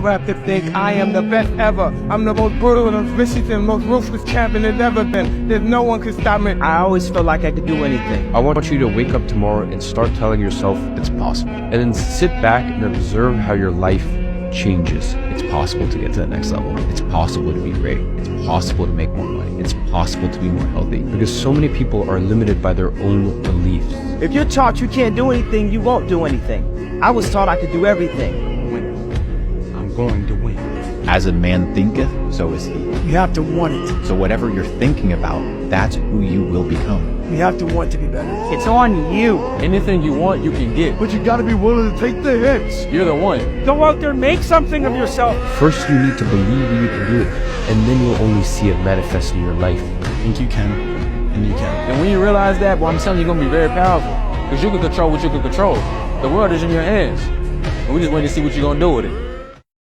you have to think I am the best ever. I'm the most brutal and vicious and most ruthless champion there's ever been. There's no one can stop me. I always felt like I could do anything. I want you to wake up tomorrow and start telling yourself it's possible. And then sit back and observe how your life changes. It's possible to get to the next level. It's possible to be great. It's possible to make more money. It's possible to be more healthy. Because so many people are limited by their own beliefs. If you're taught you can't do anything, you won't do anything. I was taught I could do everything. I'm going to win. As a man thinketh, so is he. You have to want it. So whatever you're thinking about, that's who you will become. You have to want to be better. It's on you. Anything you want, you can get. But you gotta be willing to take the hits. You're the one. Go out there, make something of yourself. First, you need to believe you can do it, and then you'll only see it manifest in your life. Think you can, and you can. And when you realize that, well, I'm telling you, you're gonna be very powerful. Because you can control what you can control. The world is in your hands. And we just wait to see what you're gonna do with it.